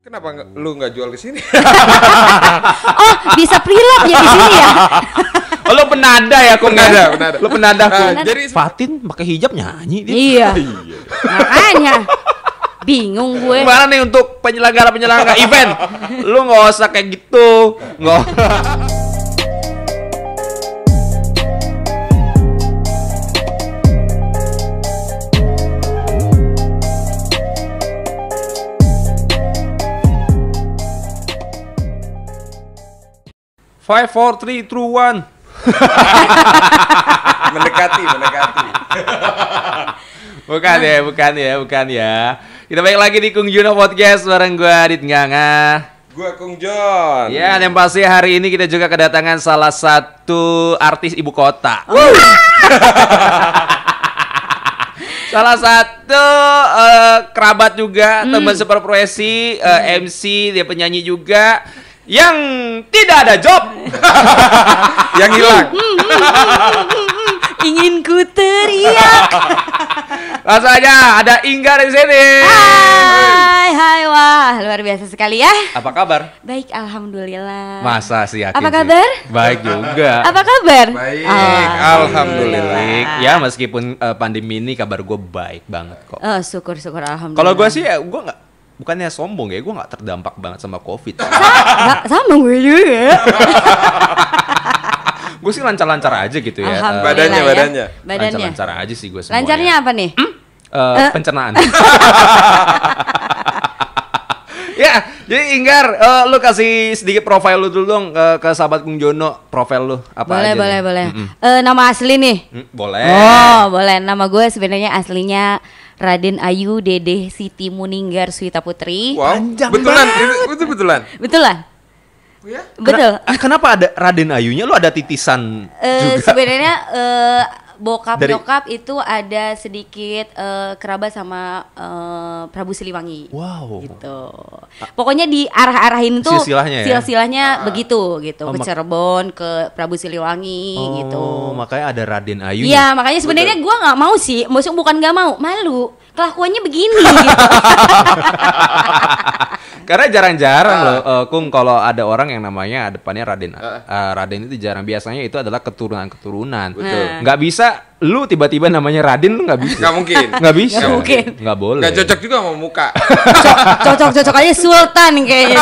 Kenapa lu nggak jual ke sini? Oh, bisa preload ya di sini ya? Oh, lu penada ya, Kung? Penada. Lu penada, Kung. Jadi Fatin pakai hijab nyanyi dia. Iya. Makanya bingung gue. Gimana nih untuk penyelenggara event? Lu nggak usah kayak gitu. Nggak. 5, 4, 3, 2, 1. mendekati. Bukan ya. Kita balik lagi di Kung Juno Podcast bareng gue Adit Nganga. Gua Kung John. Ya, dan pasti hari ini kita juga kedatangan salah satu artis ibu kota. Salah satu kerabat juga, teman seperprofesi, MC, dia penyanyi juga. Yang tidak ada job. Yang hilang. Ingin ku teriak. Langsung aja ada Inggar di sini. Hai, wah luar biasa sekali ya. Apa kabar? Baik, alhamdulillah. Masa sih yakin Apa sih? kabar? Baik juga. Apa kabar? Baik, Alhamdulillah. Baik. Ya meskipun pandemi ini kabar gue baik banget kok. Oh, syukur alhamdulillah. Kalau gue sih ya gue nggak, bukannya sombong ya, gue nggak terdampak banget sama COVID. sama gue juga. Gue sih lancar-lancar aja gitu ya. Alhamdulillah. Badannya. Lancar-lancar aja sih gue semuanya. Lancarnya apa nih? Pencernaan. Ya, jadi Inggar, lu kasih sedikit profil lu dulu dong ke sahabat Kung Jono. Profil lu apa aja? Boleh. Nama asli nih. Boleh. Oh, boleh. Nama gue sebenarnya aslinya Raden Ayu Dede Siti Muninggar Suwita Putri. Wow. Panjang Betulan. Itu betulan. Betulan? Oh ya? Betul. Kenapa ada Raden Ayunya? Lu ada titisan juga? Sebenarnya bokap Dari- nyokap itu ada sedikit kerabat sama Prabu Siliwangi. Wow. Gitu. Pokoknya diarah-arahin tuh Silsilahnya ya? silsilahnya begitu gitu. Oh, Ke Cirebon, ke Prabu Siliwangi gitu. Oh, makanya ada Raden Ayunya. Iya, makanya sebenarnya gue nggak mau sih, maksudnya bukan nggak mau, malu. Kelakuannya begini gitu. Karena jarang-jarang loh, Kung, kalau ada orang yang namanya depannya Raden. Raden itu jarang. Biasanya itu adalah keturunan-keturunan. Betul. Nggak bisa, lu tiba-tiba namanya Raden, lu nggak bisa. Nggak mungkin. Nggak bisa. Nggak mungkin. Nggak boleh. Nggak cocok juga sama muka. Cocok aja Sultan kayaknya.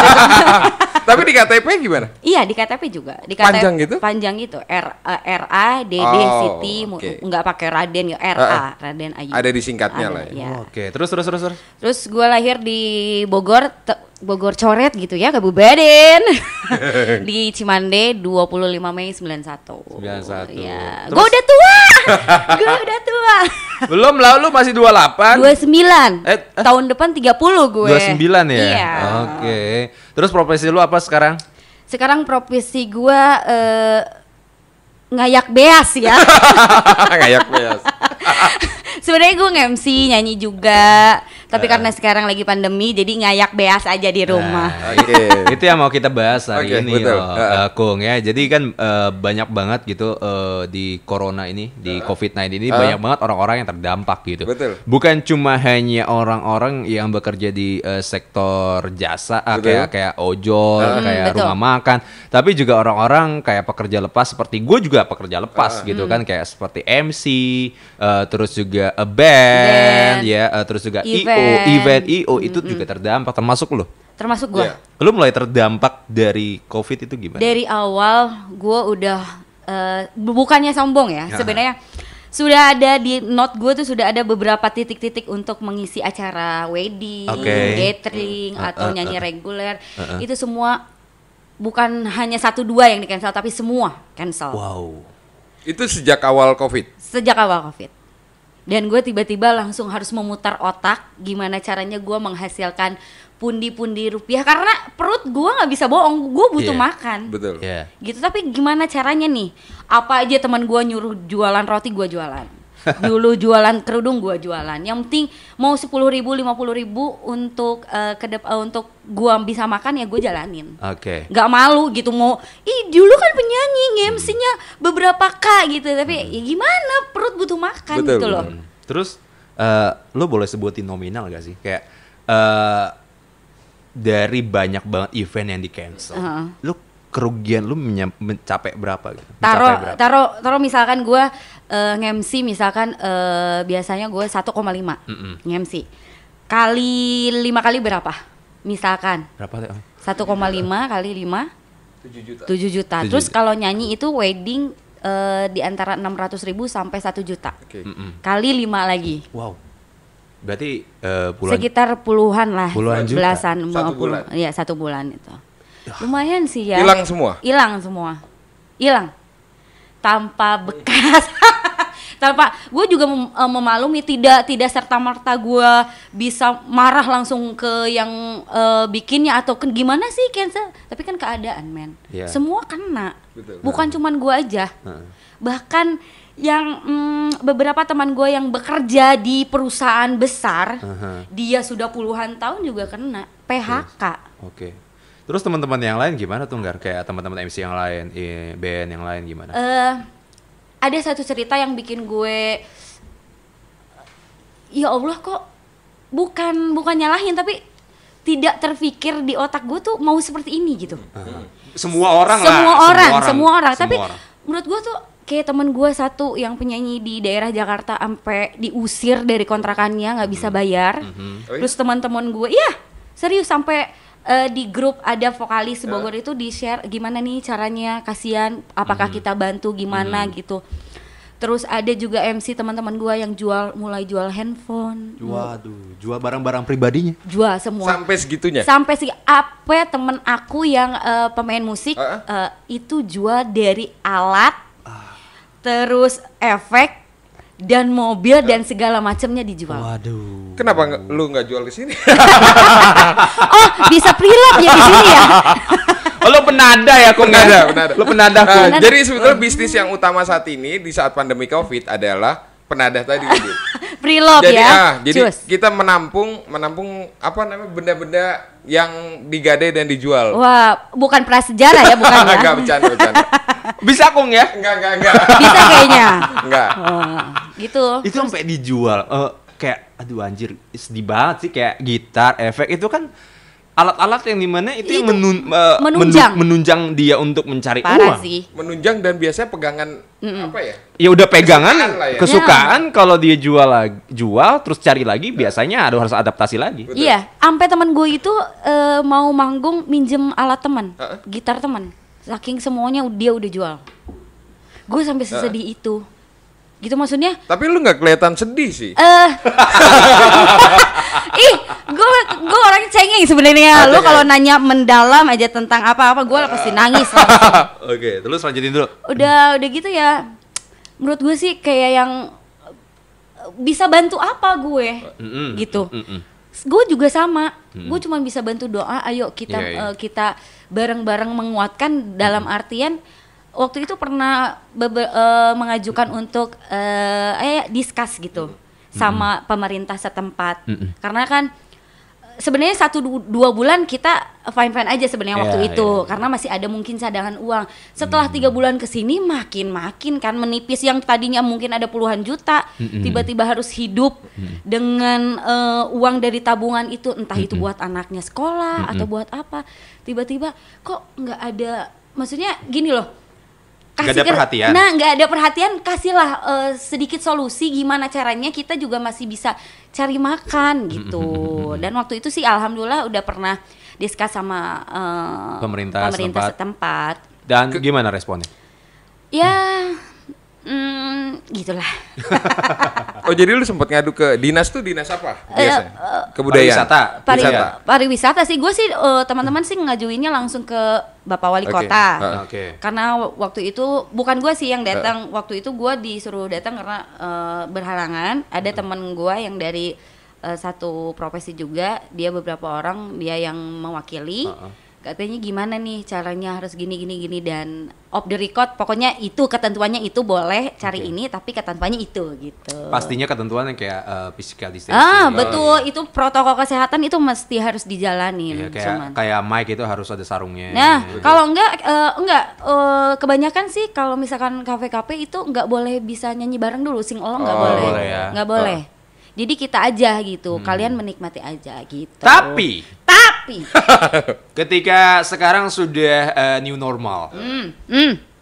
Tapi di KTP gimana? Iya, di KTP juga. Di KTP, Panjang gitu? Panjang gitu. RA Dede Oh, Siti oke. nggak pakai Raden, RA Raden Ayu. Ada disingkatnya Ada, lah ya. iya. Oke, terus. Terus gue lahir di Bogor, Bogor coret gitu ya, Kabupaten. Di Cimande 25 Mei 91. 91. Iya. Terus- Gue udah tua. Gue udah tua. Belum lah, lu masih 28. 29. Eh. Tahun depan 30 gue. 29 ya? Iya. Oke. Terus profesi lu apa sekarang? Sekarang profesi gue ngayak beas ya. Ngayak beas. Sebenarnya gue nge-MC, nyanyi juga. Tapi karena sekarang lagi pandemi, jadi ngayak beas aja di rumah. Oke. Itu yang mau kita bahas hari Oke, ini betul. Kung ya. Jadi kan banyak banget gitu di corona ini, di COVID-19 ini banyak banget orang-orang yang terdampak gitu. Betul. Bukan cuma hanya orang-orang yang bekerja di sektor jasa, Betul. kayak ojol, kayak betul. rumah makan, tapi juga orang-orang kayak pekerja lepas seperti gue juga pekerja lepas gitu kan, kayak seperti MC, terus juga band, ya, terus juga event IO itu juga terdampak, termasuk lo. Termasuk gue. Iya. Lu mulai terdampak dari COVID itu gimana? Dari awal gue udah bukannya sombong ya, sebenarnya sudah ada di note gue tuh, sudah ada beberapa titik-titik untuk mengisi acara wedding, Oke. gathering atau nyanyi reguler. Itu semua bukan hanya 1-2 yang di cancel, tapi semua cancel. Wow. Itu sejak awal COVID. Sejak awal COVID. Dan gue tiba-tiba langsung harus memutar otak gimana caranya gue menghasilkan pundi-pundi rupiah, karena perut gue nggak bisa bohong, gue butuh Iya. makan. Betul. Ya. Gitu, tapi gimana caranya nih? Apa aja teman gue nyuruh jualan roti, gue jualan. Dulu jualan kerudung, gue jualan. Yang penting mau 10.000, 50.000 untuk untuk gue bisa makan, ya gue jalanin. Oke. Nggak malu gitu, mau dulu kan penyanyi MC-nya beberapa K gitu, tapi ya gimana, perut butuh makan. Betul, gitu loh. betul. Terus lu boleh sebutin nominal gak sih? Kayak dari banyak banget event yang di cancel, lu kerugian lu mencapai berapa gitu? Taruh misalkan gue nge-MC misalkan biasanya gue 1,5 nge-MC. Kali 5 kali berapa? Misalkan. Berapa? 1,5 kali 5 7 juta. 7 Terus juta. kalau nyanyi itu wedding di antara 600.000 sampai 1 juta. Oke. Kali 5 lagi. Wow. Berarti puluhan Sekitar puluhan lah. Puluhan juta. Belasan. Satu bulan. Iya, 1 bulan itu. Lumayan sih ya. Hilang semua. Hilang. Tanpa bekas. Tanpa gue juga memaklumi tidak serta merta gue bisa marah langsung ke yang bikinnya atau gimana sih cancel, tapi kan keadaan men. Yeah. Semua kena. Betul. Bukan cuman gue aja. Bahkan yang beberapa teman gue yang bekerja di perusahaan besar, dia sudah puluhan tahun juga kena PHK. Oke. Terus teman-teman yang lain gimana tuh, Nggar? Kayak teman-teman MC yang lain, band yang lain gimana? Ada satu cerita yang bikin gue, ya Allah kok bukan nyalahin, tapi tidak terpikir di otak gue tuh mau seperti ini gitu. Semua orang. Tapi menurut gue tuh kayak temen gue satu yang penyanyi di daerah Jakarta sampai diusir dari kontrakannya, nggak bisa bayar. Terus teman-teman gue, serius sampai di grup ada vokalis Bogor itu di share gimana nih caranya, kasihan, apakah kita bantu gimana gitu. Terus ada juga MC teman-teman gue yang mulai jual handphone. Waduh, jual barang-barang pribadinya. Jual semua. Sampai segitunya. Sampai apa temen aku yang pemain musik itu jual dari alat, terus efek dan mobil dan segala macamnya dijual. Waduh. Kenapa lu nggak jual di sini? Oh, bisa preload ya di sini ya. Oh, lo penada ya, kok? Penada. Lo penada, kok. Jadi sebetulnya bisnis yang utama saat ini di saat pandemi Covid adalah penadah tadi. Preload Jadi ya. jadi kita menampung apa namanya benda-benda yang digadai dan dijual. Wah, bukan prasejarah ya, bukan ya. Enggak, bercanda. Bisa, Kong ya? Enggak. Bisa kayaknya. Enggak. Gitu. Itu sampai dijual. Kayak aduh anjir, sedih banget sih, kayak gitar, efek itu kan alat-alat yang dimana itu yang menunjang dia untuk mencari Parah uang. sih. Menunjang dan biasanya pegangan apa ya? Ya udah pegangan Kesukaan lah ya. kesukaan kalau dia jual terus cari lagi biasanya harus adaptasi lagi. Betul. Iya, sampai teman gue itu mau manggung minjem alat teman, gitar teman. Saking semuanya dia udah jual. Gue sampai sesedih itu. Gitu maksudnya. Tapi lu nggak kelihatan sedih sih. Gue orang cengeng sebenarnya. Lu kalau nanya mendalam aja tentang apa-apa, gue pasti nangis langsung. Oke, terus lanjutin dulu. Udah gitu ya. Menurut gue sih kayak yang bisa bantu apa gue, gitu. Gue juga sama. Gue cuma bisa bantu doa. Ayo kita kita bareng-bareng menguatkan dalam artian. Waktu itu pernah mengajukan untuk discuss gitu sama pemerintah setempat, karena kan sebenarnya 1-2 bulan kita fine aja sebenarnya waktu itu, karena masih ada mungkin cadangan uang. Setelah 3 bulan kesini makin kan menipis, yang tadinya mungkin ada puluhan juta, tiba-tiba harus hidup dengan uang dari tabungan itu, entah itu buat anaknya sekolah atau buat apa. Tiba-tiba kok nggak ada, maksudnya gini loh. Nggak ada perhatian. Nah, nggak ada perhatian, kasihlah sedikit solusi gimana caranya kita juga masih bisa cari makan gitu. Dan waktu itu sih alhamdulillah udah pernah diskus sama pemerintah setempat. Dan gimana responnya? Ya, gitulah. Oh, jadi lu sempat ngadu ke dinas tuh, dinas apa biasanya? Kebudayaan. Pariwisata sih. Gue sih teman-teman sih ngajuinnya langsung ke Bapak Wali Kota. Karena waktu itu bukan gue sih yang datang. Waktu itu gue disuruh datang karena berhalangan. Ada teman gue yang dari satu profesi juga, dia beberapa orang dia yang mewakili. Katanya gimana nih caranya, harus gini dan off the record, pokoknya itu ketentuannya itu boleh cari ini, tapi ketentuannya itu gitu. Pastinya ketentuannya kayak physical distancing. Betul, itu protokol kesehatan itu mesti harus dijalanin. Kayak mic itu harus ada sarungnya. Nah, kalau enggak kebanyakan sih kalau misalkan kafe-kafe itu enggak boleh bisa nyanyi bareng dulu, sing along enggak boleh. Enggak boleh. Jadi kita aja gitu, kalian menikmati aja gitu. Tapi mati. Ketika sekarang sudah new normal,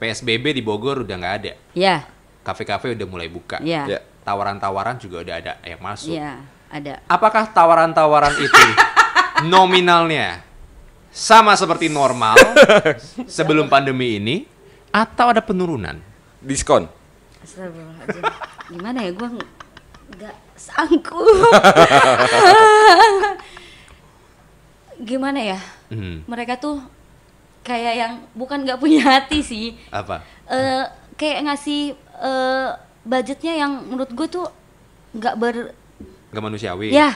PSBB di Bogor udah nggak ada, Ya, kafe-kafe udah mulai buka, ya, Ya. tawaran-tawaran juga udah ada yang masuk. ya, ada. Apakah tawaran-tawaran itu nominalnya sama seperti normal sebelum pandemi ini, atau ada penurunan? Diskon. Astagfirullahaladzim. Gimana ya, gue nggak sanggup. Gimana ya? Mereka tuh kayak yang bukan nggak punya hati sih. Apa? Kayak ngasih budgetnya yang menurut gue tuh nggak Nggak manusiawi. ya.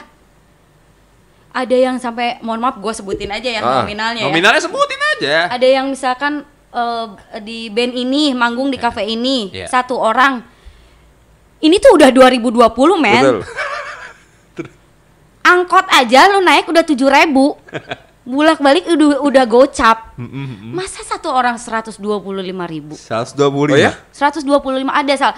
Ada yang sampai, mohon maaf gue sebutin aja yang nominalnya ya. Nominalnya sebutin aja. Ada yang misalkan di band ini manggung di kafe ini, Iya. satu orang. Ini tuh udah 2020, men. Betul. Angkot aja lu naik udah 7.000. Bulak-balik udah gocap. Masa satu orang 125.000? 125. Oh ya? 125 ada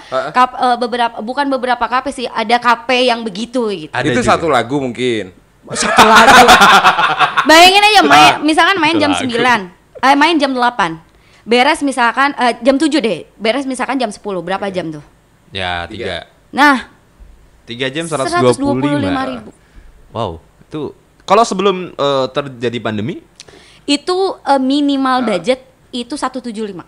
beberapa, bukan beberapa KP sih, ada KP yang begitu gitu. Ada Itu juga. satu lagu mungkin. Satu lagu. Bayangin aja misalkan main jam Lagu. 9. Main jam 8. Beres misalkan jam 7 deh. Beres misalkan jam 10. Berapa jam tuh? Ya, 3. Nah, 3 jam 125.000. Wow, itu kalau sebelum terjadi pandemi itu minimal budget itu 175.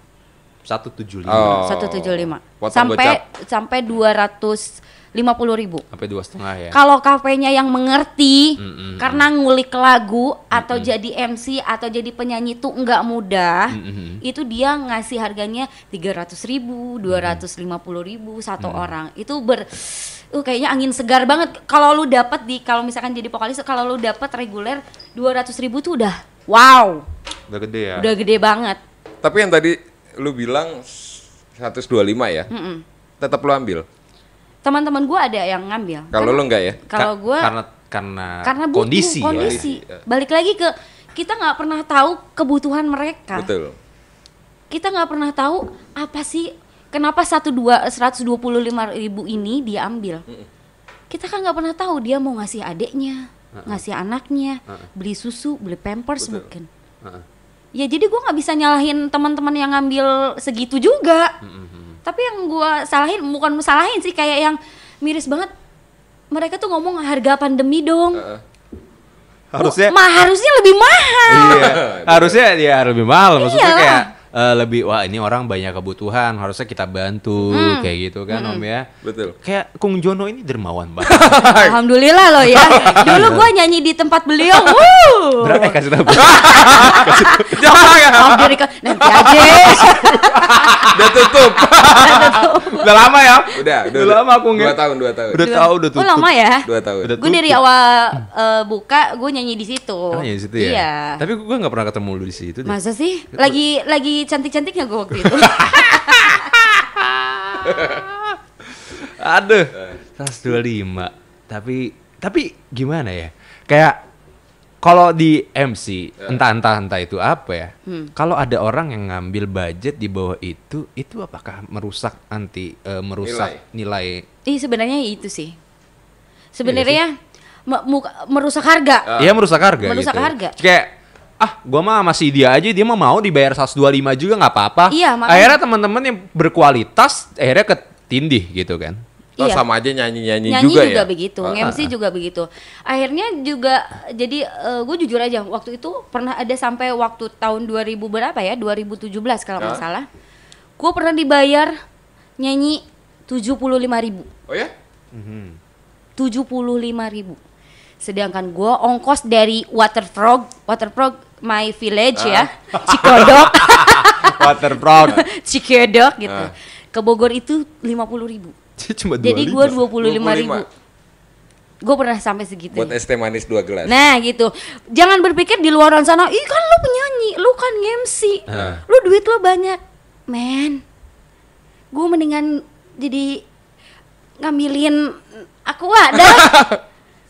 175 Oh. 175. Potong Sampai 250.000. sampai 2,5 ya. Kalau kafenya yang mengerti, Mm-mm. karena ngulik lagu atau jadi MC atau jadi penyanyi itu nggak mudah, itu dia ngasih harganya 300.000, 250.000 satu orang. Itu kayaknya angin segar banget. Kalau lu dapat kalau misalkan jadi vokalis, kalau lu dapat reguler 200.000 tuh udah wow, Udah gede ya. udah gede banget. Tapi yang tadi lu bilang 125 ya? Tetap lu ambil. Teman-teman gue ada yang ngambil. Kalau lu enggak ya? Kalau gue karena butuh, kondisi ya. kondisi. Balik lagi ke kita nggak pernah tahu kebutuhan mereka. Betul. Kita nggak pernah tahu apa sih kenapa 125.000 ini dia ambil. Kita kan nggak pernah tahu dia mau ngasih adeknya, ngasih anaknya, beli susu, beli pampers mungkin. Ya jadi gue nggak bisa nyalahin teman-teman yang ngambil segitu juga. Tapi yang gue bukan salahin sih, kayak yang miris banget. Mereka tuh ngomong harga pandemi dong. Harusnya harusnya lebih mahal. iya, harusnya dia lebih mahal. Maksudnya Iyalah. kayak lebih, wah ini orang banyak kebutuhan, harusnya kita bantu kayak gitu kan Om ya. Betul. Kayak Kung Jono ini dermawan banget. Alhamdulillah loh ya. Dulu gue nyanyi di tempat beliau. Berapa kasih tahu? Maaf dari nanti aja. Udah tutup. Udah lama ya? Udah lama aku nggak. 2 tahun, 2 tahun. Udah tahu udah tutup. Oh lama ya? 2 tahun. Udah Gue dari awal buka gue nyanyi di situ. Oh ya di situ ya. Iya. Tapi gue nggak pernah ketemu lu di situ deh. Masa sih? Lagi cantik-cantiknya gue waktu itu. Aduh, 125. Tapi gimana ya? Kayak kalau di MC entah itu apa ya. Kalau ada orang yang ngambil budget di bawah itu apakah merusak nilai? Sebenarnya itu sih. Sebenarnya merusak harga. Iya merusak harga. Merusak gitu. harga. Kayak gua mah masih dia aja, dia mah mau dibayar 125 juga nggak apa-apa. Iya, makanya. Akhirnya teman-teman yang berkualitas akhirnya ketindih gitu kan. Oh, Iya. sama aja nyanyi Nyanyi juga juga ya? begitu, MC juga begitu. Akhirnya juga jadi gue jujur aja waktu itu pernah ada sampai waktu tahun 2000 berapa ya? 2017 kalau nggak salah. Gue pernah dibayar nyanyi 75.000. Oh ya? 75.000. Sedangkan gue ongkos dari Waterfrog My Village ya, Cikodok, Cikodok gitu. Ke Bogor itu 50.000. Cuma Jadi gue 25.000. Gue pernah sampai segitu. Buat es teh manis 2 gelas. Nah gitu. Jangan berpikir di luar sana, ih kan lu penyanyi, lu kan MC, lu duit lu banyak. Men, gue mendingan jadi ngambilin Aqua dah.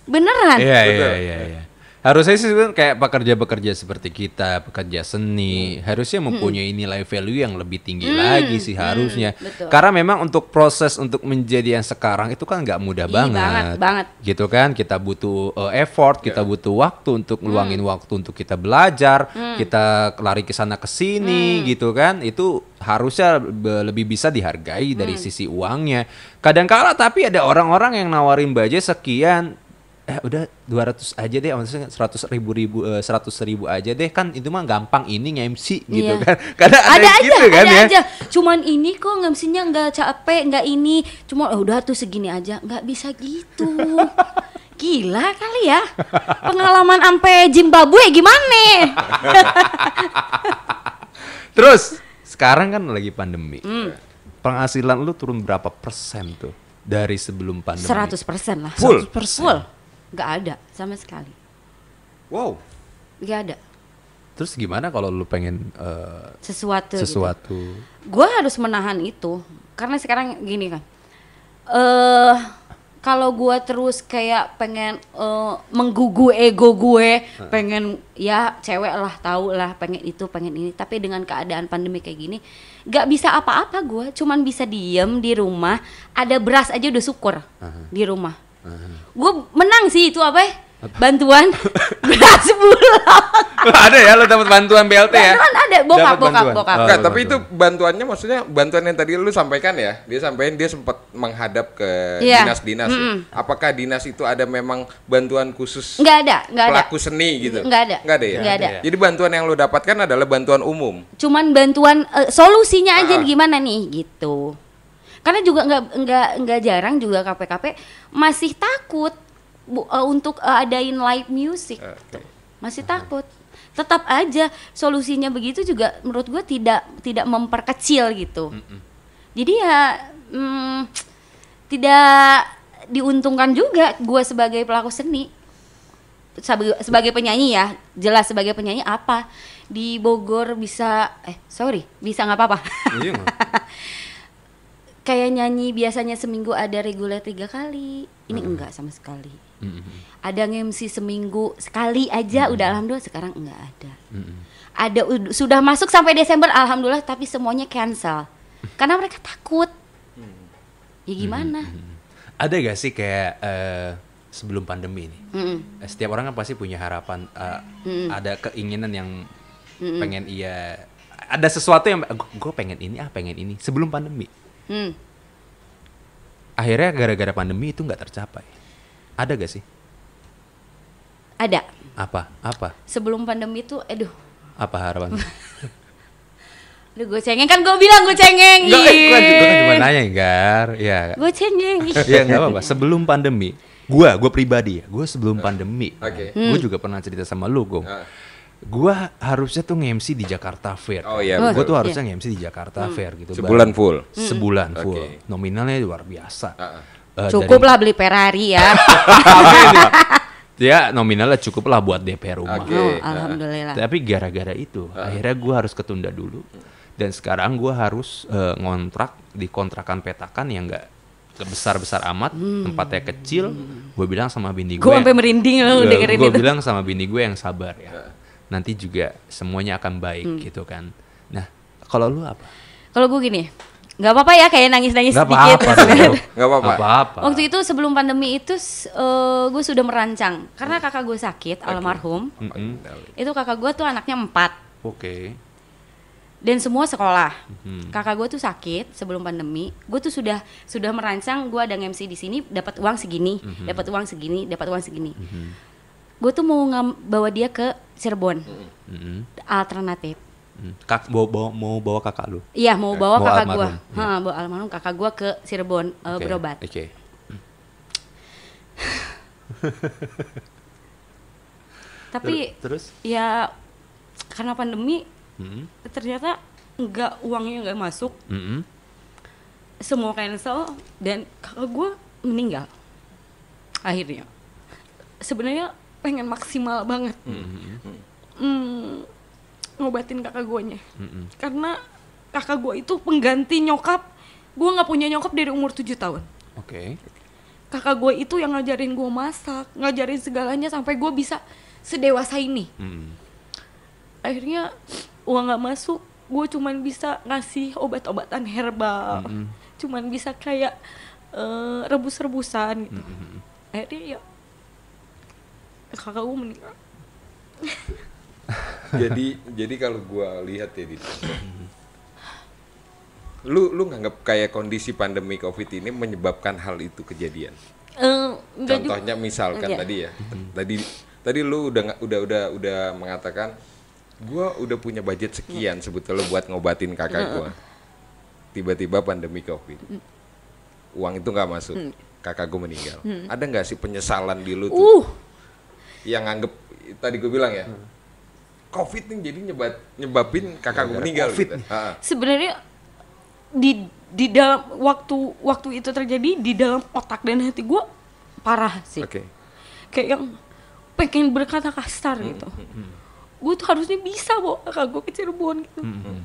Beneran. Iya. Harusnya sih sebenarnya kayak pekerja-pekerja seperti kita, pekerja seni, harusnya mempunyai nilai value yang lebih tinggi lagi sih harusnya. Betul. Karena memang untuk proses untuk menjadi yang sekarang itu kan nggak mudah banget. banget. Gitu kan, kita butuh effort, kita butuh waktu untuk ngeluangin waktu untuk kita belajar, kita lari ke sana ke sini gitu kan. Itu harusnya lebih bisa dihargai dari sisi uangnya. Kadang-kala tapi ada orang-orang yang nawarin budget sekian, udah 200 aja deh, maksudnya 100 ribu aja deh, kan itu mah gampang ini nge-MC gitu kan. Kadang ada gitu kan ya. Aja. Cuman ini kok nge-MC-nya nggak capek, nggak ini, cuma udah tuh segini aja, nggak bisa gitu. Gila kali ya, pengalaman sampai Zimbabwe gimana? Terus sekarang kan lagi pandemi, penghasilan lu turun berapa persen tuh dari sebelum pandemi? 100% lah. Full. 100%. Full. Gak ada sama sekali. Wow. Gak ada. Terus gimana kalau lu pengen Sesuatu. Gitu? Gue harus menahan itu karena sekarang gini kan. Kalau gue terus kayak pengen menggugu ego gue, pengen ya cewek lah, tahu lah, pengen itu, pengen ini. Tapi dengan keadaan pandemi kayak gini, gak bisa apa-apa gue. Cuman bisa diem di rumah, ada beras aja udah syukur di rumah. Gue menang sih itu apa ya? Bantuan beras bulog. Ada ya, lo dapat bantuan BLT ya? Bantuan ada, bokap. Enggak, tapi itu bantuannya maksudnya bantuan yang tadi lu sampaikan ya. Dia sampaikan dia sempat menghadap ke dinas-dinas. Ya. Apakah dinas itu ada memang bantuan khusus? Enggak ada. Pelaku seni gitu. Enggak ada ya. Enggak ada. Jadi bantuan yang lu dapatkan adalah bantuan umum. Cuman bantuan solusinya aja gimana nih gitu. Karena juga enggak jarang juga KP-KP masih takut untuk adain live music. Masih takut. Tetap aja solusinya begitu juga menurut gue tidak memperkecil gitu. Jadi ya tidak diuntungkan juga gue sebagai pelaku seni, sebagai penyanyi ya, jelas sebagai penyanyi apa di Bogor bisa bisa nggak apa-apa. Kayak nyanyi biasanya seminggu ada reguler 3 kali, ini enggak sama sekali. Ada nge-MC seminggu sekali aja udah alhamdulillah, sekarang enggak ada. Ada sudah masuk sampai Desember alhamdulillah, tapi semuanya cancel karena mereka takut. Ya gimana? Ada gak sih kayak sebelum pandemi ini, setiap orang kan pasti punya harapan, ada keinginan yang pengen ada sesuatu yang gue pengen ini sebelum pandemi. Akhirnya gara-gara pandemi itu nggak tercapai. Ada gak sih? Ada. Apa? Sebelum pandemi itu, Apa harapan? Gue cengeng kan, gue bilang gue cengeng. Gue kan cuma nanya, Gar. Ya. Gue cengeng. Ya nggak apa-apa. Sebelum pandemi, gue pribadi ya, gue sebelum pandemi, gue juga pernah cerita sama lu, Gong. Gue harusnya tuh nge-MC di Jakarta Fair. Oh iya. Gue tuh harusnya nge-MC di Jakarta Fair gitu. Sebulan full. Sebulan full. Nominalnya luar biasa. Cukup lah beli Ferrari ya. Ya nominalnya cukup lah buat DP rumah. Alhamdulillah. Tapi gara-gara itu akhirnya gue harus ketunda dulu. Dan sekarang gue harus ngontrak di kontrakan petakan yang nggak besar-besar amat, tempatnya kecil. Gue bilang sama bini gue. Gue sampai merinding loh dengerin itu. Gue bilang sama bini gue yang sabar ya. Nanti juga semuanya akan baik gitu kan. Nah, kalau lu apa? Kalau gue gini, nggak apa-apa ya kayak nangis-nangis Nggak sedikit. Nggak apa-apa. Waktu itu sebelum pandemi itu gue sudah merancang karena kakak gue sakit almarhum. Itu kakak gue tuh anaknya 4. Oke. Dan semua sekolah. Kakak gue tuh sakit sebelum pandemi. Gue tuh sudah merancang gue ada MC di sini dapat uang segini, dapat uang segini, dapat uang segini. Gue tuh mau bawa dia ke Cirebon. Alternatif. Mau bawa kakak lu? Iya, mau bawa kakak gue. Ya. Bawa almarhum kakak gue ke Cirebon berobat. Oke. Tapi terus? Ya karena pandemi ternyata uangnya nggak masuk. Semua cancel dan kakak gue meninggal. Akhirnya. Sebenarnya pengen maksimal banget. Ngobatin kakak guanya. Karena kakak gue itu pengganti nyokap. Gue nggak punya nyokap dari umur 7 tahun. Oke. Kakak gue itu yang ngajarin gue masak, ngajarin segalanya sampai gue bisa sedewasa ini. Akhirnya uang nggak masuk, gue cuman bisa ngasih obat-obatan herbal, cuman bisa kayak rebus-rebusan gitu. Akhirnya ya kakak gue meninggal. jadi kalau gue lihat ya di lu nganggap kayak kondisi pandemi COVID ini menyebabkan hal itu kejadian? Contohnya misalkan tadi ya, tadi lu udah mengatakan gua udah punya budget sekian sebetulnya buat ngobatin kakak gua. Tiba-tiba pandemi COVID. Uang itu nggak masuk. Kakak gua meninggal. Ada nggak sih penyesalan di lu tuh? Yang nganggep tadi gua bilang ya. COVID nih jadi nyebabin kakak gua meninggal gitu. Sebenarnya di dalam waktu itu terjadi, di dalam otak dan hati gua parah sih. Kayak yang pengen berkata kasar gitu. Gue tuh harusnya bisa bawa kakak gue ke Cirebon gitu.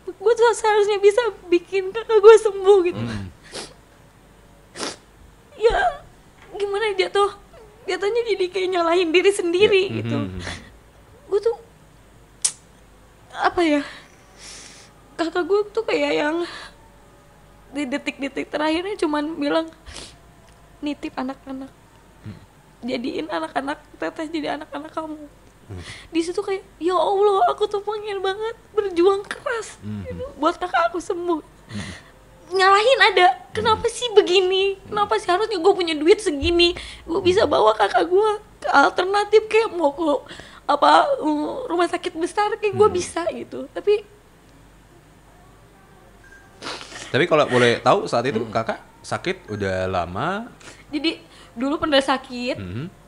Gue tuh seharusnya bisa bikin kakak gue sembuh gitu. Ya gimana jatuhnya jadi kayak nyalahin diri sendiri gitu. Gue tuh apa ya, kakak gue tuh kayak yang di detik-detik terakhirnya cuman bilang nitip anak-anak, jadiin anak-anak teteh jadi anak-anak kamu. Di situ kayak ya Allah, aku tuh pengen banget berjuang keras gitu, buat kakak aku sembuh. Nyalahin ada, kenapa sih begini, kenapa sih harusnya gue punya duit segini, gue bisa bawa kakak gue ke alternatif kayak mau ke rumah sakit besar kayak gue bisa gitu. Tapi kalau boleh tahu saat itu kakak sakit udah lama? Jadi dulu pernah sakit,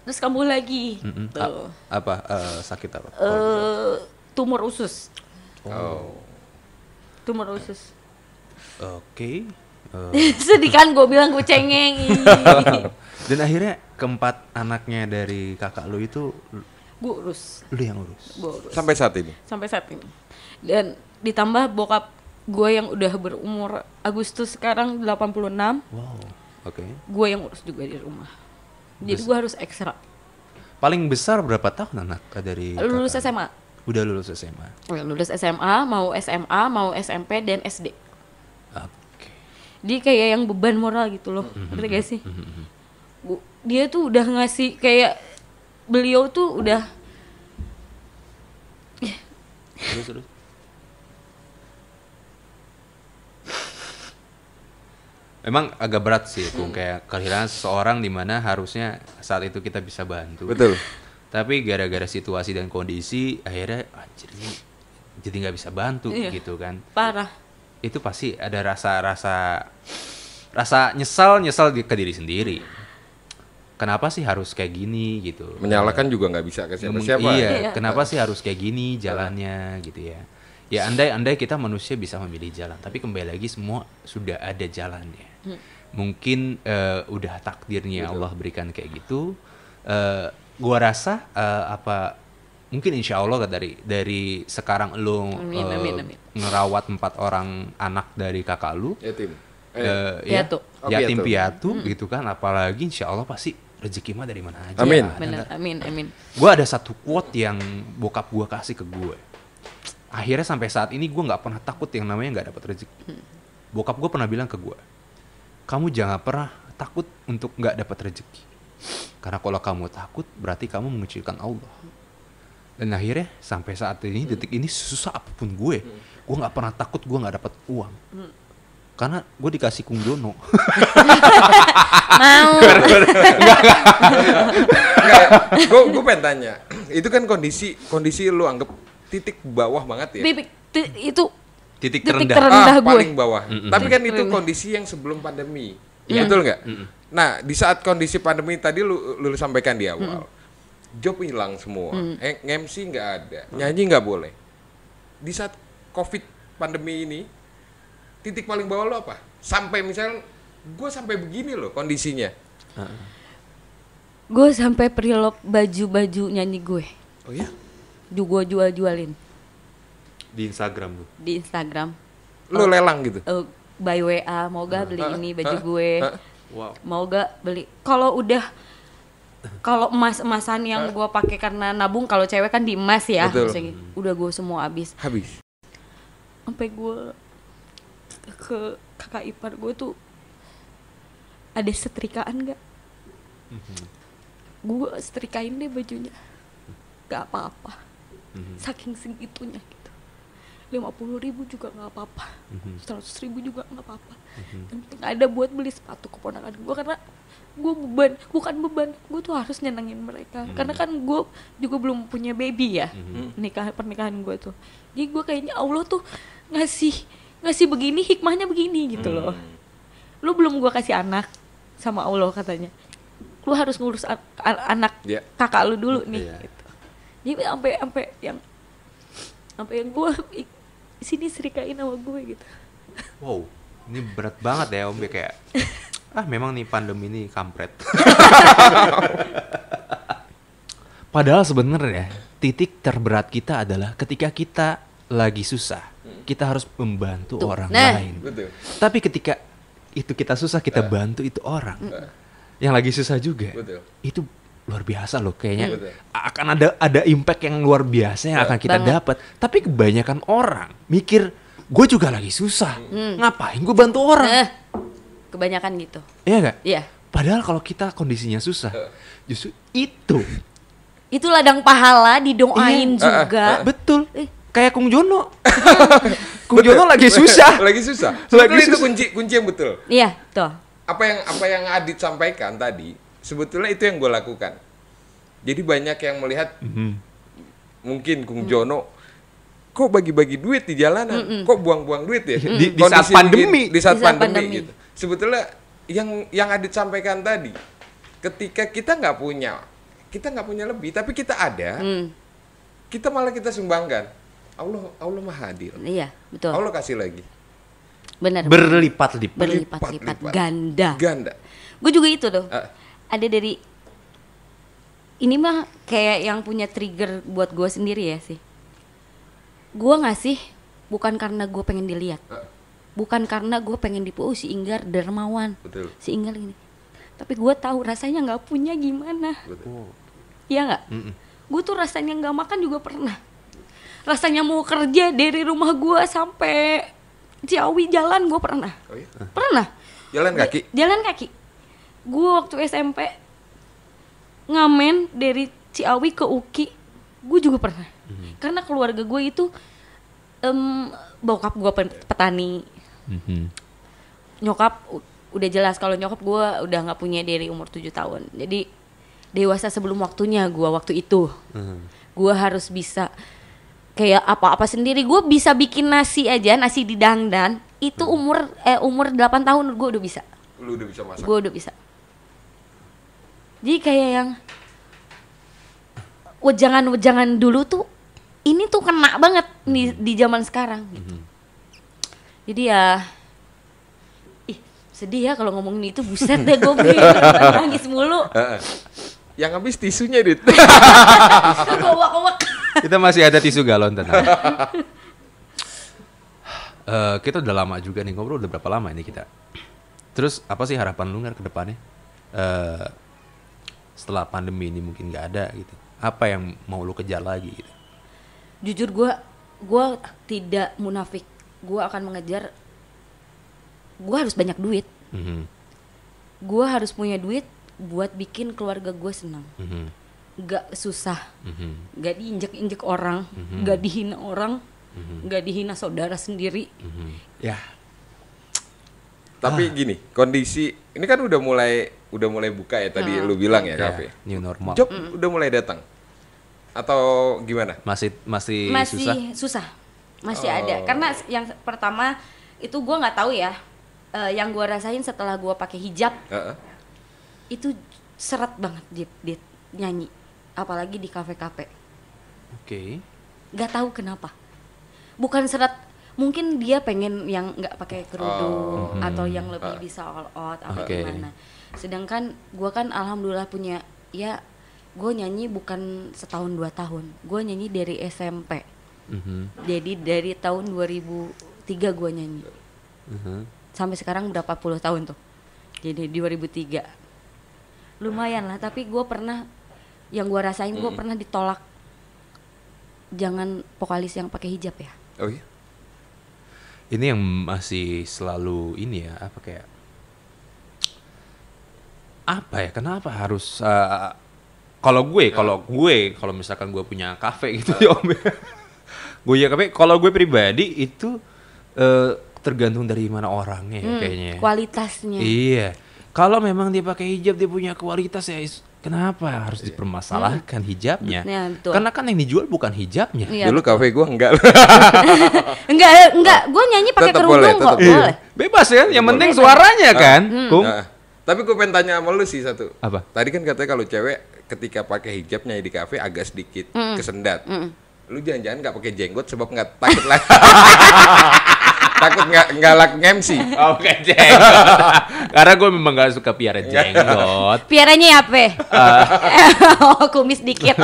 terus kambuh lagi. Tuh. Sakit apa? Tumor usus. Tumor usus. Oke. Sedih kan gue bilang gue cengeng. Dan akhirnya keempat anaknya dari kakak lu itu gue urus. Lu yang urus? Gue urus. Sampai saat ini? Sampai saat ini. Dan ditambah bokap gue yang udah berumur Agustus sekarang 86. Wow. Oke. Gue yang urus juga di rumah. Jadi gue harus ekstra. Paling besar berapa tahun anak dari lulus kakak? SMA. Udah lulus SMA. Lulus SMA, mau SMP dan SD. Oke. Dia kayak yang beban moral gitu loh. Ngerti gak sih? Dia tuh udah ngasih kayak, beliau tuh udah Terus. Memang agak berat sih, kayak kehilangan seseorang di mana harusnya saat itu kita bisa bantu. Betul. Tapi gara-gara situasi dan kondisi akhirnya anjir jadi nggak bisa bantu gitu kan. parah. Itu pasti ada rasa nyesal ke diri sendiri. Kenapa sih harus kayak gini gitu? Menyalahkan juga nggak bisa ke siapa-siapa. Iya, kenapa sih harus kayak gini jalannya gitu ya? Ya andai kita manusia bisa memilih jalan, tapi kembali lagi semua sudah ada jalannya. Mungkin udah takdirnya Allah berikan kayak gitu. Gua rasa mungkin insya Allah dari sekarang lu Amin. ngerawat 4 orang anak dari kakak lu. Piatu. Yatim piatu gitu kan, apalagi insya Allah pasti rezeki mah dari mana aja. Amin. Bener, amin. Gue ada satu quote yang bokap gue kasih ke gue. Akhirnya sampai saat ini gue nggak pernah takut yang namanya nggak dapat rezeki. Bokap gue pernah bilang ke gue, kamu jangan pernah takut untuk nggak dapat rezeki, karena kalau kamu takut berarti kamu mengecilkan Allah. Dan akhirnya sampai saat ini, detik ini, susah apapun gue nggak pernah takut gue nggak dapat uang, karena gue dikasih Kung Dono. Mau. Gue pengen tanya, itu kan kondisi lu anggap titik bawah banget ya? Titik terendah gue. Paling bawah. Tapi kan itu kondisi yang sebelum pandemi, betul nggak? Nah, di saat kondisi pandemi tadi lu sampaikan di awal, job hilang semua, MC nggak ada, nyanyi nggak boleh. Di saat COVID pandemi ini, titik paling bawah lo apa? Sampai misalnya gue sampai begini loh kondisinya. Gue sampai pre-lop baju nyanyi gue. Oh ya? Gue jualin di Instagram lu. di Instagram. Lo lelang gitu? By WA, mau gak beli ini baju gue? Wow. Mau gak beli? Kalau udah kalau emas-emasan yang gue pakai karena nabung, kalau cewek kan di emas ya, misalnya, udah gue semua habis. Sampai gue ke kakak ipar gue tuh, ada setrikaan nggak? Gue setrikain deh bajunya, nggak apa-apa, saking segitunya gitu. 50.000 juga nggak apa-apa, 100.000 juga nggak apa-apa. Yang penting ada buat beli sepatu keponakan gue, karena gue bukan beban, gue tuh harus nyenengin mereka. Karena kan gue juga belum punya baby ya, pernikahan gue tuh. Jadi gue kayaknya Allah tuh ngasih begini, hikmahnya begini gitu loh. Lu belum gue kasih anak sama Allah katanya, lu harus ngurus anak kakak lu dulu nih. Gitu. Jadi sampai yang gue sini serikain sama gue gitu. Wow, ini berat banget ya Om, kayak memang nih pandemi ini kampret. Padahal sebenarnya titik terberat kita adalah ketika kita lagi susah, kita harus membantu orang lain. Betul. Tapi ketika itu kita susah, kita bantu itu orang yang lagi susah juga. Betul. Itu luar biasa loh, kayaknya akan ada impact yang luar biasa yang akan kita dapat. Tapi kebanyakan orang mikir, gue juga lagi susah, ngapain gue bantu orang? Kebanyakan gitu. Iya gak? Iya. Padahal kalau kita kondisinya susah, justru itu ladang pahala, didoain juga. Betul. Kayak Kung Jono. Kung Jono lagi susah. Sebetulnya itu kunci yang betul. Iya, tuh. Apa yang Adit sampaikan tadi, sebetulnya itu yang gue lakukan. Jadi banyak yang melihat mungkin Kung Jono kok bagi-bagi duit di jalanan, kok buang-buang duit ya di saat pandemi, di saat pandemi gitu. Sebetulnya yang Adit sampaikan tadi, ketika kita nggak punya lebih, tapi kita ada, kita malah kita sumbangkan. Allah Maha Adil. Iya, betul. Allah kasih lagi. Benar. Berlipat-lipat. Ganda. Gue juga itu tuh. Ada dari ini mah kayak yang punya trigger buat gue sendiri ya sih. Gue ngasih bukan karena gue pengen dilihat, bukan karena gue pengen si Inggar dermawan, si Inggar ini. Tapi gue tahu rasanya nggak punya gimana. Iya nggak? Gue tuh rasanya nggak makan juga pernah. Rasanya mau kerja dari rumah gue sampai Ciawi jalan gue pernah. Pernah. Jalan kaki. Gue waktu SMP ngamen dari Ciawi ke Uki, gue juga pernah. Karena keluarga gue itu bokap gue petani. Nyokap udah jelas kalau nyokap gue udah nggak punya dari umur 7 tahun. Jadi dewasa sebelum waktunya gue waktu itu. Gue harus bisa kayak apa-apa sendiri. Gue bisa bikin nasi aja, nasi di dangdan. Itu umur 8 tahun gue udah bisa. Lu udah bisa masak? Gue udah bisa. Jadi kayak yang wejangan dulu tuh, ini tuh kena banget di zaman sekarang gitu. Jadi ya sedih ya kalau ngomongin itu, buset deh gue nangis mulu. Yang habis tisunya, Dit. Kewak-kewak. Kita masih ada tisu galon, tenang. Kita udah lama juga nih ngobrol, udah berapa lama ini kita? Terus apa sih harapan lu ke depannya? Setelah pandemi ini mungkin nggak ada gitu. Apa yang mau lu kejar lagi gitu? Jujur gue tidak munafik. Gue akan mengejar. Gue harus banyak duit. Gue harus punya duit buat bikin keluarga gue senang. Gak susah, gak diinjek-injek orang, gak dihina orang, gak dihina saudara sendiri. Ya. Tapi gini, kondisi ini kan udah mulai buka ya tadi lu bilang ya kafe. New normal. Job udah mulai datang. Atau gimana? Masih susah. Masih ada. Karena yang pertama itu gue nggak tahu ya. Yang gue rasain setelah gue pakai hijab, itu seret banget Dit nyanyi. Apalagi di kafe-kafe. Oke. Gak tahu kenapa. Bukan seret, mungkin dia pengen yang nggak pakai kerudung atau yang lebih bisa all out atau gimana. Sedangkan gue kan alhamdulillah punya, ya gue nyanyi bukan setahun 2 tahun, gue nyanyi dari SMP. Jadi dari tahun 2003 gue nyanyi. Sampai sekarang berapa puluh tahun tuh? Jadi 2003. lumayan lah, tapi gue pernah, yang gue rasain gue pernah ditolak, jangan vokalis yang pakai hijab ya. Oh iya. Ini yang masih selalu ini ya, apa ya, kenapa harus kalau misalkan gue punya kafe gitu ya Om. Gue ya kafe, kalau gue pribadi itu tergantung dari mana orangnya ya, kayaknya. Kualitasnya. Iya. Kalau memang dia pakai hijab, dia punya kualitas ya, kenapa harus dipermasalahkan hijabnya? Ya, betul. Karena kan yang dijual bukan hijabnya. Iya, dulu kafe gue enggak. enggak, gue nyanyi pakai kerudung kok, boleh. Bebas ya, yang penting suaranya kan, Kung. Nah, tapi gue pengen tanya sama lu sih satu. Apa? Tadi kan katanya kalau cewek ketika pakai hijab nyanyi di kafe agak sedikit kesendat. Lu jangan-jangan nggak pakai jenggot sebab nggak takut lah. Takut nggak lak MC. Oke, jenggot. Karena gue memang gak suka piara jenggot. Piaranya apa? Kumis dikit.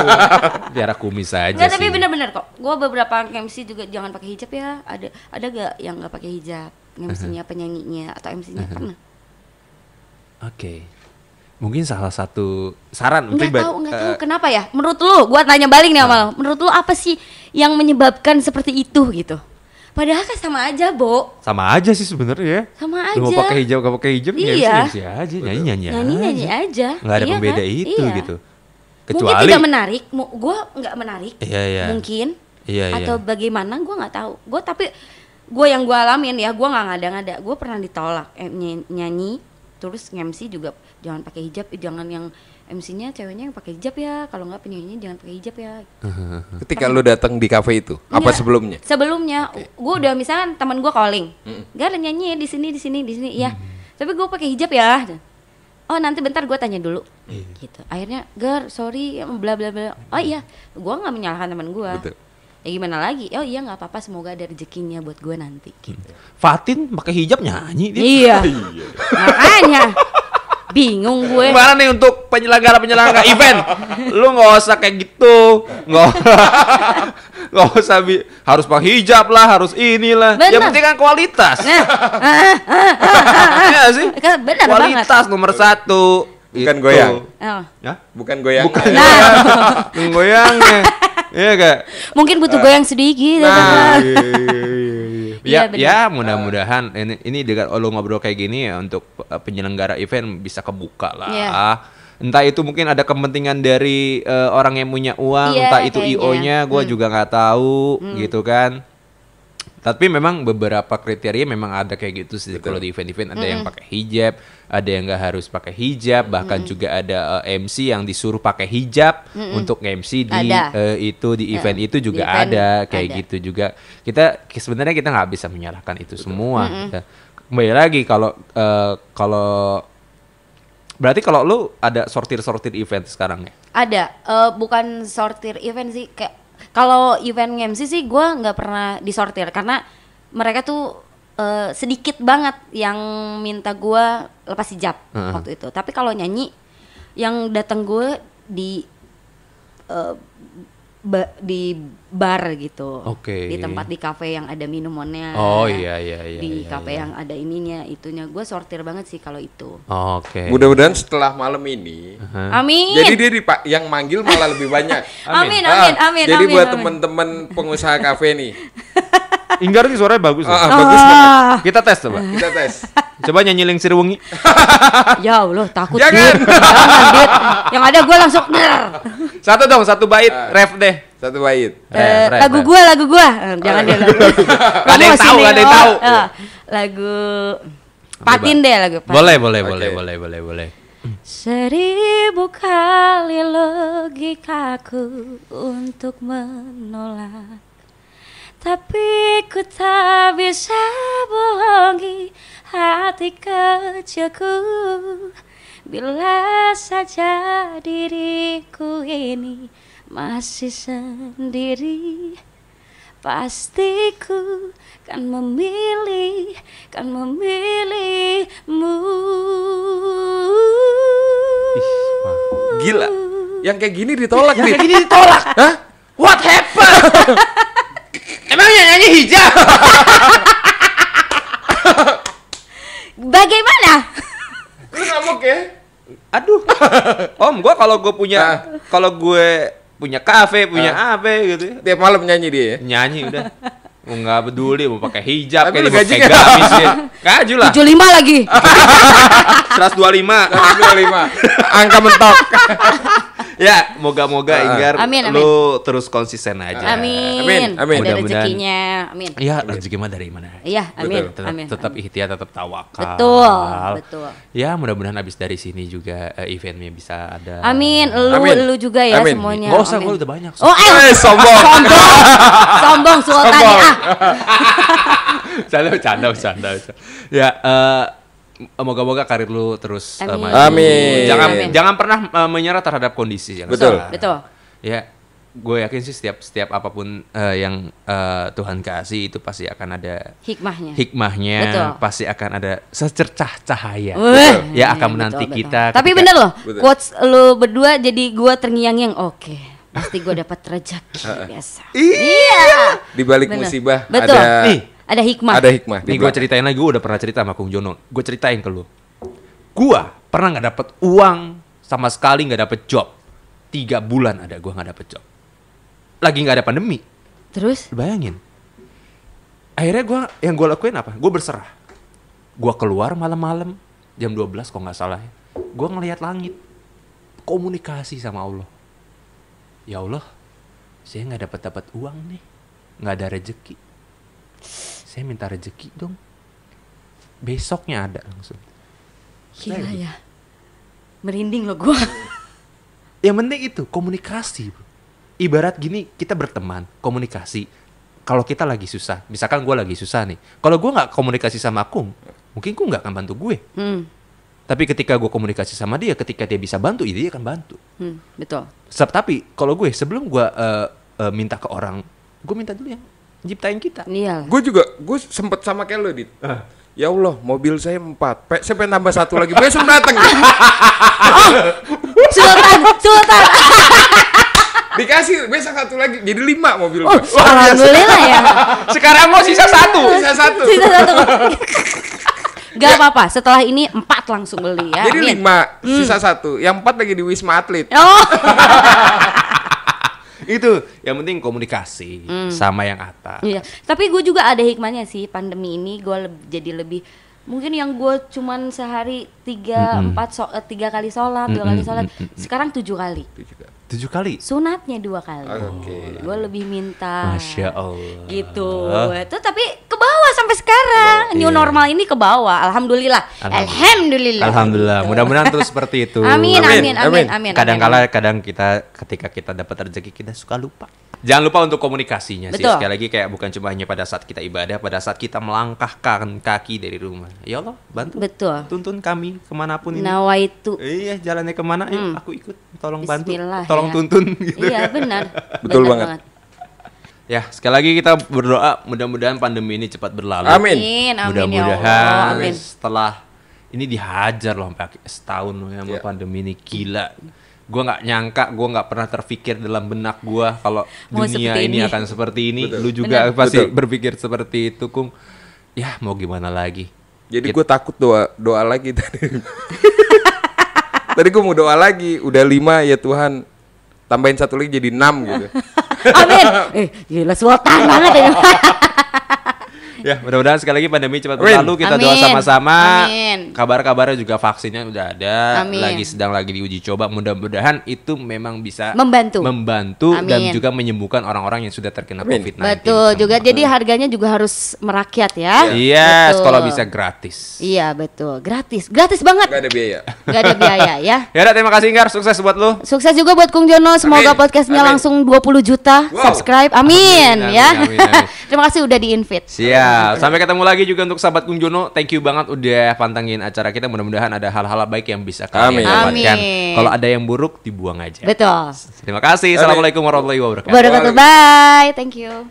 Piara kumis aja Nggak, sih. tapi bener-bener kok. Gue beberapa MC juga jangan pakai hijab ya. Ada gak yang nggak pakai hijab? MC-nya, penyanyinya atau MC-nya pernah? Oke. Mungkin salah satu saran nggak tahu kenapa ya. Menurut lu, gue tanya balik nih sama lu. Menurut lu apa sih yang menyebabkan seperti itu gitu? Padahal kan sama aja, Bo. Sama aja sih sebenarnya ya. Sama aja. Lu mau pakai hijab gak pakai hijab, Iya. MC aja, nyanyi aja. Nggak ada Iya pembeda kan? itu Iya. gitu. Mungkin tidak menarik, gue nggak menarik. Iya. Mungkin. Iya. Atau bagaimana, gue nggak tahu. Gue yang gue alamin ya, gue nggak ngada-ngada. Gue pernah ditolak nyanyi, terus nge-MC juga jangan pakai hijab, jangan yang MC-nya ceweknya yang pakai hijab ya, kalau nggak penyanyinya jangan pakai hijab ya. Ketika lu datang di kafe itu, apa sebelumnya? Sebelumnya, gue udah misalkan teman gue calling, Gar nyanyi di sini, ya. Tapi gue pakai hijab ya. Oh nanti bentar gue tanya dulu, gitu. Akhirnya Gar, sorry, bla bla bla. Oh iya, gue nggak menyalahkan teman gue. Ya gimana lagi? Oh iya nggak apa-apa, semoga ada rezekinya buat gue nanti. Gitu. Fatin pakai hijab nyanyi dia. Iya. Makanya. Bingung gue. Gimana nih untuk penyelenggara event? Lu nggak usah kayak gitu, nggak usah harus pakai hijab lah, harus inilah. Yang penting kan kualitas. Iya sih. Benar kualitas banget. Nomor 1. Bukan goyang. Oh. Ya? Bukan goyang. Bukan goyangnya. Iya Kak. Mungkin butuh goyang sedikit. Ya mudah-mudahan ini dengan lo ngobrol kayak gini ya, untuk penyelenggara event bisa kebuka lah. Entah itu mungkin ada kepentingan dari orang yang punya uang, entah itu IO-nya, gue juga nggak tahu gitu kan. Tapi memang beberapa kriteria memang ada kayak gitu sih. Kalau di event-event ada yang pakai hijab, ada yang nggak harus pakai hijab, bahkan juga ada MC yang disuruh pakai hijab untuk MC di event itu juga ada kayak gitu juga. Sebenarnya kita nggak bisa menyalahkan itu semua. Kembali lagi kalau berarti kalau lu ada sortir event sekarang ya? Ada, bukan sortir event sih, kayak kalau event MC sih gue nggak pernah disortir karena mereka tuh sedikit banget yang minta gue lepas hijab waktu itu. Tapi kalau nyanyi yang datang gue di bar gitu, di tempat di kafe yang ada minumannya. Di kafe yang ada ininya, itunya gue sortir banget sih kalau itu. Mudah-mudahan setelah malam ini, amin. jadi dia yang manggil malah lebih banyak. Amin. Jadi buat teman-teman pengusaha kafe nih, Inggar sih suaranya bagus. Bagus banget. Kita tes coba. Coba nyanyi Lingsir Wengi. Ya Allah, takut. Jangan. Dit. Yang ada gue langsung Satu dong, satu bait, ref deh. Satu bait. Lagu gue. Jangan dia lagu. Gak ada yang tahu. Lagu Fatin deh, lagu Fatin. Boleh. 1000 kali logikaku untuk menolak, tapi ku tak bisa bohongi hati kecilku. Bila saja diriku ini masih sendiri, pasti ku kan memilihmu. Gila, yang kayak gini ditolak nih. Hah? What happened? Emangnya nyanyi hijab? Bagaimana? Lu ngamuk ya? Aduh, Om, kalau gue punya kafe, punya apa gitu. Tiap malam nyanyi dia ya? Nyanyi udah. Nggak peduli mau pakai hijab kayak gaji pakai gamis ya. Gaji lah. 75 lagi. 125. Angka mentok. Ya, moga-moga Inggar lu terus konsisten aja. Amin. Ada rezekinya. Amin. Iya, rezeki mah dari mana? Iya, amin. Tetap ikhtiar, tetap tawakal. Betul. Ya, mudah-mudahan habis dari sini juga eventnya bisa ada. Amin. Lu juga ya semuanya. Enggak usah, gua udah banyak. Sombong. Sombong sultan ya. Canda. Ya, moga-moga karir lu terus maju. Amin. Jangan pernah menyerah terhadap kondisi yang Betul. Ya, gue yakin sih setiap apapun yang Tuhan kasih itu pasti akan ada hikmahnya. Betul. Pasti akan ada secercah cahaya ya akan menanti kita. Tapi bener loh, quotes lu berdua jadi gue terngiang-ngiang. Oke, pasti gue dapat rezeki biasa. Iya. Di balik musibah ada hikmah. Nih gue ceritain lagi, gue udah pernah cerita sama Kung Jono. Gue ceritain ke lu. Gue pernah nggak dapet uang sama sekali, nggak dapet job. 3 bulan ada gue nggak dapet job. Lagi nggak ada pandemi. Terus? Bayangin. Akhirnya yang gue lakuin apa? Gue berserah. Gue keluar malam-malam jam 12 kalau nggak salah. Gue ngelihat langit, komunikasi sama Allah. Ya Allah, saya nggak dapat uang nih, nggak ada rezeki. Saya minta rezeki dong. Besoknya ada langsung. Gila ya. Merinding loh gue. Yang penting itu komunikasi, bro. Ibarat gini, kita berteman, komunikasi. Kalau kita lagi susah, misalkan gue lagi susah nih. Kalau gue nggak komunikasi sama Kung, mungkin Kung nggak akan bantu gue. Tapi ketika gue komunikasi sama dia, ketika dia bisa bantu, dia akan bantu. Betul. Tapi kalau gue sebelum gue minta ke orang, gue minta dulu yang ciptain kita. Iya. Gue sempet sama kayak lo, Dit. Ya Allah, mobil saya 4. Saya pengen tambah 1 lagi. Besok datang. Sultan. Dikasih besok 1 lagi. Jadi 5 mobil. Alhamdulillah ya. Sekarang mau sisa 1. Sisa 1. Gak apa-apa. Setelah ini 4 langsung beli ya. Jadi 5, sisa 1. Yang 4 lagi di Wisma Atlet. Itu yang penting komunikasi sama yang atas. Iya. Tapi gue juga ada hikmahnya sih, pandemi ini gue jadi lebih, mungkin yang gue cuman sehari 3 kali sholat, 2 kali sholat, sekarang 7 kali. 7 kali? Sunatnya 2 kali. Gue lebih minta. Masya Allah. Gitu. Itu tapi ke bawah sampai sekarang. New normal ini ke bawah. Alhamdulillah. Alhamdulillah. Mudah-mudahan terus seperti itu. Amin. Kadang ketika kita dapat rezeki kita suka lupa. Jangan lupa untuk komunikasinya sih. Sekali lagi kayak bukan cuma hanya pada saat kita ibadah, pada saat kita melangkahkan kaki dari rumah. Ya Allah, bantu. Betul. Tuntun kami kemanapun ini. Nawaitu. Iya, jalannya kemana? Ayo, aku ikut. Tolong bantu. Bismillah, tolong tuntun. Gitu. Iya, benar. Betul banget. Ya, sekali lagi kita berdoa mudah-mudahan pandemi ini cepat berlalu. Amin. Mudah-mudahan setelah ini dihajar loh sampai setahun ya sama pandemi ini, gila. Gue nggak nyangka, gue nggak pernah terpikir dalam benak gue kalau dunia ini akan seperti ini. Betul. Lu juga pasti berpikir seperti itu, Kung. Ya mau gimana lagi. Jadi gue takut doa lagi tadi. Tadi gue mau doa lagi, udah 5 ya Tuhan, tambahin 1 lagi jadi 6 gitu. Amin. Gila sultan banget ya. Ya, mudah-mudahan sekali lagi pandemi cepat berlalu. Kita doa sama-sama. Amin. Kabar-kabarnya juga vaksinnya udah ada. Amin. Sedang lagi diuji coba. Mudah-mudahan itu memang bisa membantu dan juga menyembuhkan orang-orang yang sudah terkena COVID-19. Betul juga. Jadi harganya juga harus merakyat ya. Iya, kalau bisa gratis. Iya, betul. Gratis banget. Gak ada biaya. Gak ada biaya ya. Ya udah, terima kasih Inggar. Sukses buat lu. Sukses juga buat Kung Jono. Semoga podcastnya langsung 20 juta subscribe. Amin. Terima kasih udah di-invite. Siap. Sampai ketemu lagi juga untuk sahabat Kung Jono. Thank you banget udah pantengin acara kita. Mudah-mudahan ada hal-hal baik yang bisa kalian dapatkan. Kalau ada yang buruk dibuang aja. Betul. Terima kasih. Assalamualaikum warahmatullahi wabarakatuh. Bye. Thank you.